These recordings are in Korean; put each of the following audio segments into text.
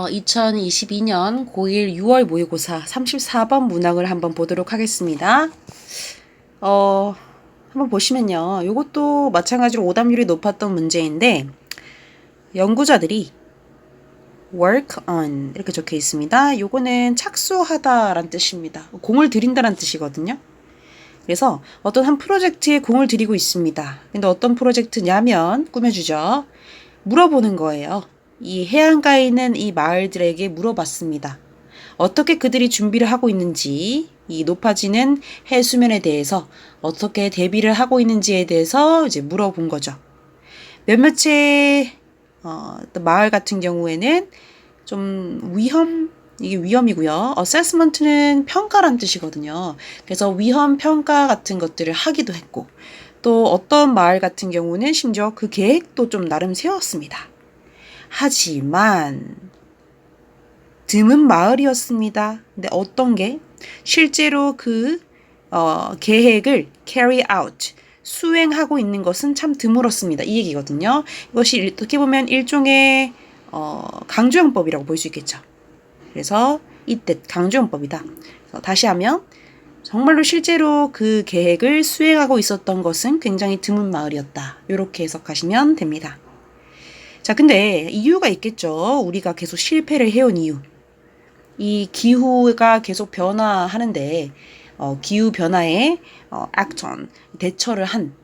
2022년 고1 6월 모의고사 34번 문항을 한번 보도록 하겠습니다. 한번 보시면요. 이것도 마찬가지로 오답률이 높았던 문제인데 연구자들이 work on 이렇게 적혀 있습니다. 요거는 착수하다란 뜻입니다. 공을 들인다란 뜻이거든요. 그래서 어떤 한 프로젝트에 공을 들이고 있습니다. 근데 어떤 프로젝트냐면 꾸며주죠. 물어보는 거예요. 이 해안가에 있는 이 마을들에게 물어봤습니다. 어떻게 그들이 준비를 하고 있는지, 이 높아지는 해수면에 대해서 어떻게 대비를 하고 있는지에 대해서 이제 물어본 거죠. 몇몇의 또 마을 같은 경우에는 좀 이게 위험이고요. assessment는 평가란 뜻이거든요. 그래서 위험 평가 같은 것들을 하기도 했고, 또 어떤 마을 같은 경우는 심지어 그 계획도 좀 나름 세웠습니다. 하지만 드문 마을이었습니다. 근데 어떤 게 실제로 그 계획을 carry out 수행하고 있는 것은 참 드물었습니다. 이 얘기거든요. 이것이 어떻게 보면 일종의 강조용법이라고 볼 수 있겠죠. 그래서 이 뜻 강조용법이다. 다시 하면 정말로 실제로 그 계획을 수행하고 있었던 것은 굉장히 드문 마을이었다. 이렇게 해석하시면 됩니다. 자, 근데 이유가 있겠죠. 우리가 계속 실패를 해온 이유. 이 기후가 계속 변화하는데 기후 변화에 act on, 대처를 한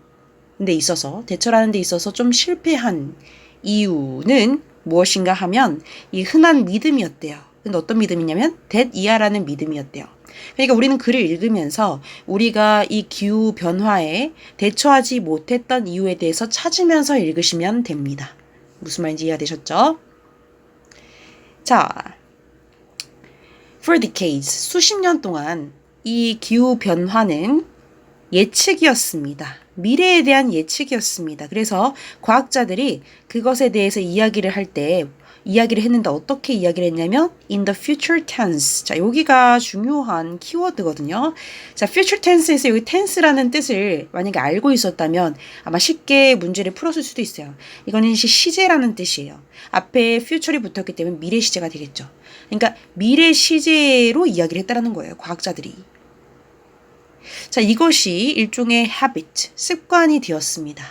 대처를 하는 데 있어서 좀 실패한 이유는 무엇인가 하면 이 흔한 믿음이었대요. 근데 어떤 믿음이냐면 that 이하라는 믿음이었대요. 그러니까 우리는 글을 읽으면서 우리가 이 기후 변화에 대처하지 못했던 이유에 대해서 찾으면서 읽으시면 됩니다. 무슨 말인지 이해되셨죠? 자, for decades, 수십 년 동안 이 기후 변화는 예측이었습니다. 미래에 대한 예측이었습니다. 그래서 과학자들이 그것에 대해서 이야기를 했는데 어떻게 이야기를 했냐면 in the future tense. 자, 여기가 중요한 키워드거든요. 자, future tense에서 여기 tense라는 뜻을 만약에 알고 있었다면 아마 쉽게 문제를 풀었을 수도 있어요. 이거는 시제라는 뜻이에요. 앞에 future이 붙었기 때문에 미래 시제가 되겠죠. 그러니까 미래 시제로 이야기를 했다라는 거예요. 과학자들이. 자, 이것이 일종의 habit, 습관이 되었습니다.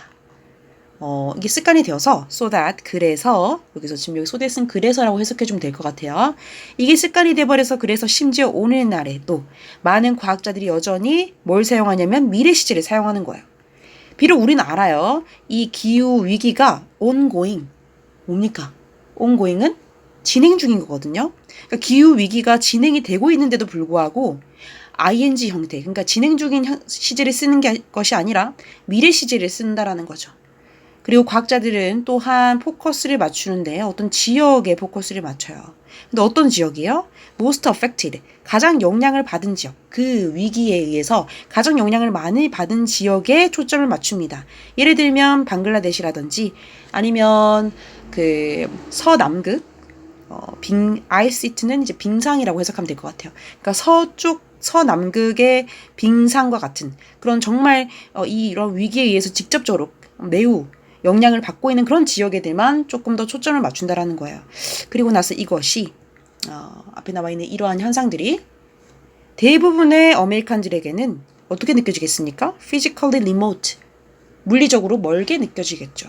이게 습관이 되어서 so that, 그래서 여기서 지금 여기 so that은 그래서라고 해석해 주면 될 것 같아요. 이게 습관이 돼버려서 그래서 심지어 오늘날에도 많은 과학자들이 여전히 뭘 사용하냐면 미래 시제를 사용하는 거예요. 비록 우리는 알아요. 이 기후 위기가 ongoing, 뭡니까? ongoing은 진행 중인 거거든요. 그러니까 기후 위기가 진행이 되고 있는데도 불구하고 ing 형태, 그러니까 진행 중인 시제를 쓰는 것이 아니라 미래 시제를 쓴다라는 거죠. 그리고 과학자들은 또한 포커스를 맞추는데 어떤 지역에 포커스를 맞춰요. 근데 어떤 지역이에요? most affected, 가장 영향을 받은 지역, 그 위기에 의해서 가장 영향을 많이 받은 지역에 초점을 맞춥니다. 예를 들면 방글라데시라든지 아니면 그 서남극, 아이시트는 이제 빙상이라고 해석하면 될 것 같아요. 그러니까 서남극의 빙상과 같은 그런 정말 이런 위기에 의해서 직접적으로 매우 영향을 받고 있는 그런 지역에들만 조금 더 초점을 맞춘다라는 거예요. 그리고 나서 이것이 앞에 나와 있는 이러한 현상들이 대부분의 어메리칸들에게는 어떻게 느껴지겠습니까? physically remote, 물리적으로 멀게 느껴지겠죠.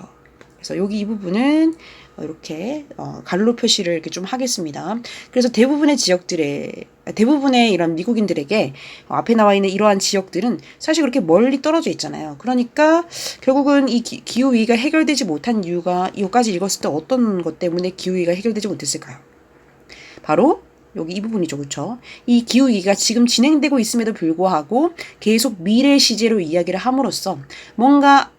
그래서 여기 이 부분은 이렇게 갈로 표시를 이렇게 좀 하겠습니다. 그래서 대부분의 이런 미국인들에게 앞에 나와 있는 이러한 지역들은 사실 그렇게 멀리 떨어져 있잖아요. 그러니까 결국은 이 기후위기가 해결되지 못한 이유가 이거까지 읽었을 때 어떤 것 때문에 기후위기가 해결되지 못했을까요? 바로 여기 이 부분이죠. 그렇죠? 이 기후위기가 지금 진행되고 있음에도 불구하고 계속 미래 시제로 이야기를 함으로써 뭔가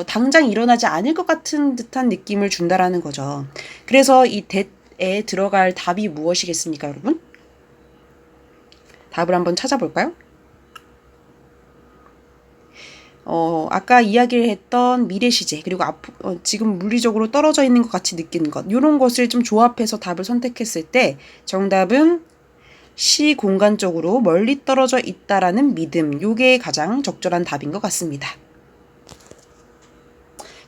당장 일어나지 않을 것 같은 듯한 느낌을 준다라는 거죠. 그래서 이 that에 들어갈 답이 무엇이겠습니까, 여러분? 답을 한번 찾아볼까요? 아까 이야기를 했던 미래 시제, 그리고 지금 물리적으로 떨어져 있는 것 같이 느끼는 것, 이런 것을 좀 조합해서 답을 선택했을 때 정답은 시공간적으로 멀리 떨어져 있다라는 믿음, 요게 가장 적절한 답인 것 같습니다.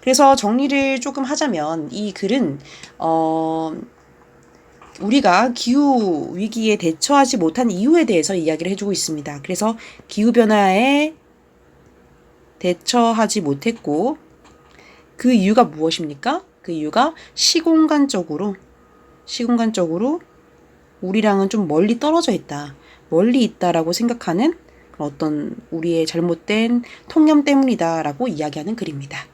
그래서 정리를 조금 하자면 이 글은 우리가 기후 위기에 대처하지 못한 이유에 대해서 이야기를 해주고 있습니다. 그래서 기후 변화에 대처하지 못했고 그 이유가 무엇입니까? 그 이유가 시공간적으로 우리랑은 좀 멀리 떨어져 있다. 멀리 있다라고 생각하는 어떤 우리의 잘못된 통념 때문이다라고 이야기하는 글입니다.